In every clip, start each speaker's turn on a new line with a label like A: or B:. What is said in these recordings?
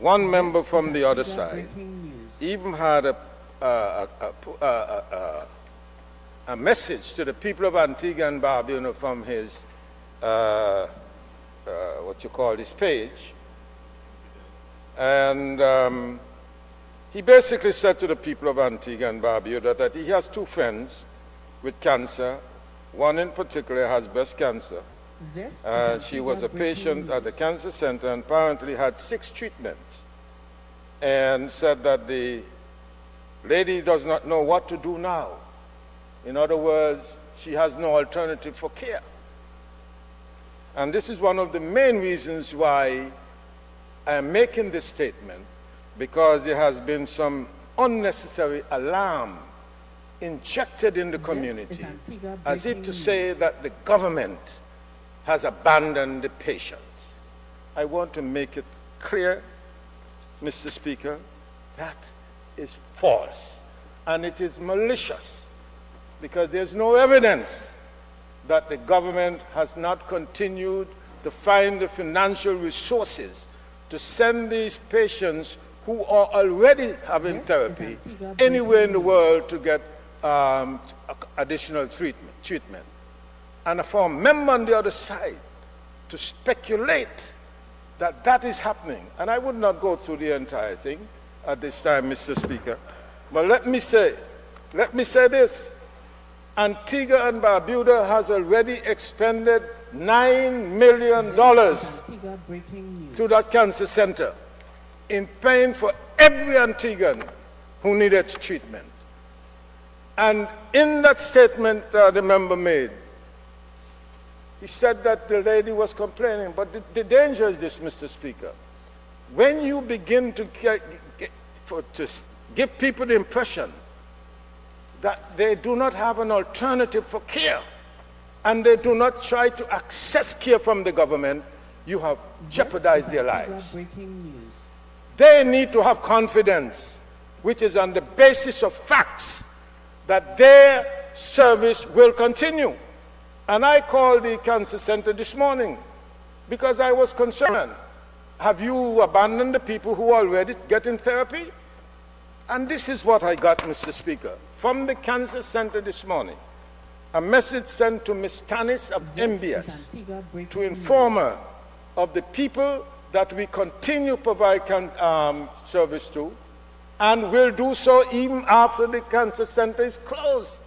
A: one member from the other side even had a message to the people of Antigua and Barbuda from his, his page. And he basically said to the people of Antigua and Barbuda that he has two friends with cancer. One in particular has breast cancer. She was a patient at the cancer center and apparently had 6 treatments, and said that the lady does not know what to do now. In other words, she has no alternative for care. And this is one of the main reasons why I am making this statement, because there has been some unnecessary alarm injected in the community, as if to say that the government has abandoned the patients. I want to make it clear, Mr. Speaker, that is false, and it is malicious, because there's no evidence that the government has not continued to find the financial resources to send these patients who are already having therapy anywhere in the world to get additional treatment. And for a member on the other side to speculate that that is happening, and I would not go through the entire thing at this time, Mr. Speaker, but let me say this. Antigua and Barbuda has already expended $9 million to that cancer center in paying for every Antiguan who needed treatment. And in that statement the member made, he said that the lady was complaining. But the danger is this, Mr. Speaker. When you begin to give people the impression that they do not have an alternative for care, and they do not try to access care from the government, you have jeopardized their lives. They need to have confidence, which is on the basis of facts, that their service will continue. And I called the cancer center this morning because I was concerned. Have you abandoned the people who are already getting therapy? And this is what I got, Mr. Speaker, from the cancer center this morning. A message sent to Ms. Tanis of MBS to inform her of the people that we continue to provide service to, and will do so even after the cancer center is closed.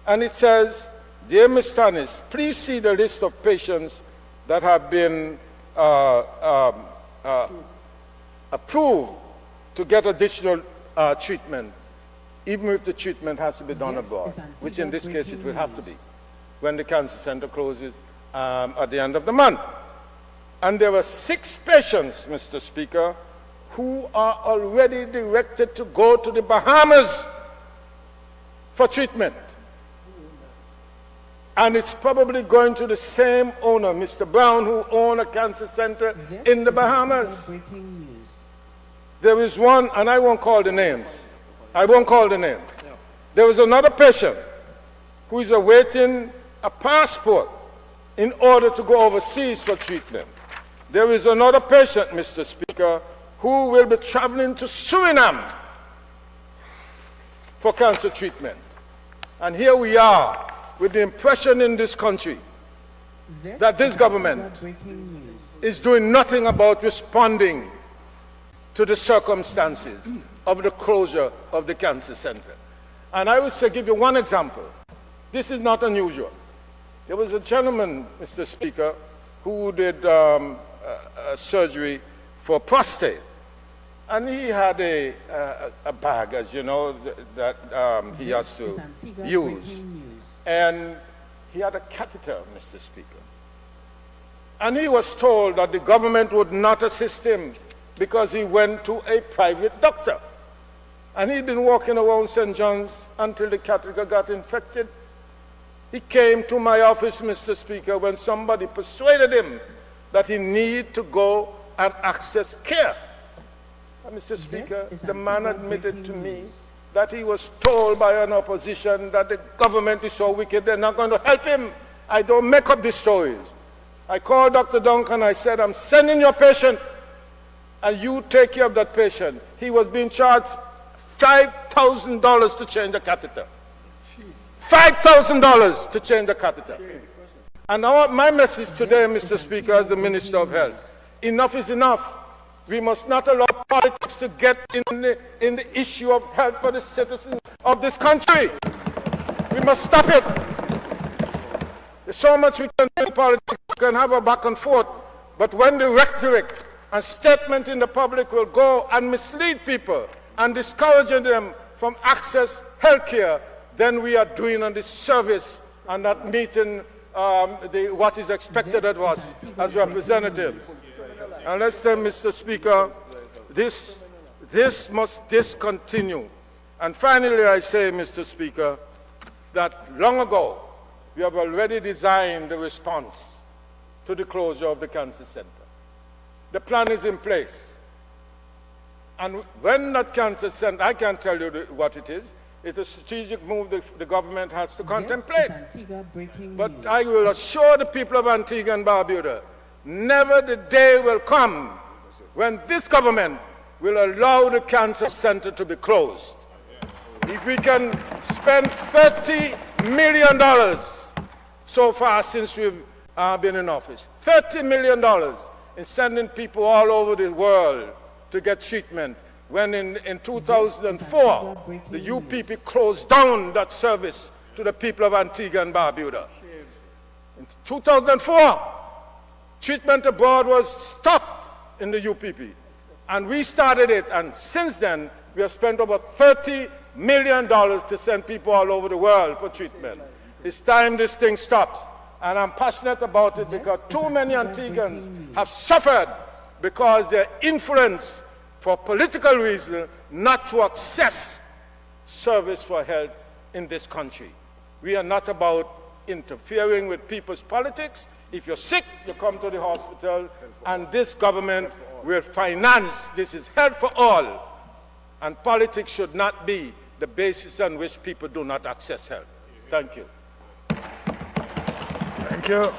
A: And it says, "Dear Ms. Tanis, please see the list of patients that have been approved to get additional treatment, even if the treatment has to be done abroad," which in this case it will have to be when the cancer center closes at the end of the month. And there were 6 patients, Mr. Speaker, who are already directed to go to the Bahamas for treatment. And it's probably going to the same owner, Mr. Brown, who owns a cancer center in the Bahamas. There is one, and I won't call the names. There is another patient who is awaiting a passport in order to go overseas for treatment. There is another patient, Mr. Speaker, who will be traveling to Suriname for cancer treatment. And here we are with the impression in this country that this government is doing nothing about responding to the circumstances of the closure of the cancer center. And I would say, give you one example. This is not unusual. There was a gentleman, Mr. Speaker, who did a surgery for prostate. And he had a bag, as you know, that he has to use. And he had a catheter, Mr. Speaker. And he was told that the government would not assist him because he went to a private doctor. And he'd been walking around St. John's until the catheter got infected. He came to my office, Mr. Speaker, when somebody persuaded him that he needed to go and access care. And Mr. Speaker, the man admitted to me that he was told by an opposition that the government is so wicked they're not going to help him. I don't make up these stories. I called Dr. Duncan, I said, I'm sending your patient. and you take care of that patient. He was being charged $5,000 to change a catheter. $5,000 to change a catheter. And now my message today, Mr. Speaker, as the Minister of Health, enough is enough. We must not allow politics to get in the issue of health for the citizens of this country. We must stop it. There's so much we can do in politics. We can have a back and forth. But when the rhetoric and statement in the public will go and mislead people and discouraging them from access health care, then we are doing a disservice and not meeting what is expected of us as representatives. And let's say, Mr. Speaker, this must discontinue. And finally, I say, Mr. Speaker, that long ago, we have already designed the response to the closure of the cancer center. The plan is in place. And when that cancer center, I can't tell you what it is. It's a strategic move the government has to contemplate. But I will assure the people of Antigua and Barbuda, never the day will come when this government will allow the cancer center to be closed. If we can spend $30 million so far since we've been in office, $30 million in sending people all over the world to get treatment, when in 2004, the UPP closed down that service to the people of Antigua and Barbuda. In 2004, treatment abroad was stopped in the UPP. And we started it, and since then, we have spent over $30 million to send people all over the world for treatment. It's time this thing stops. And I'm passionate about it because too many Antiguans have suffered because they're influenced for political reasons not to access service for health in this country. We are not about interfering with people's politics. If you're sick, you come to the hospital, and this government will finance. This is health for all. And politics should not be the basis on which people do not access health. Thank you.
B: Thank you.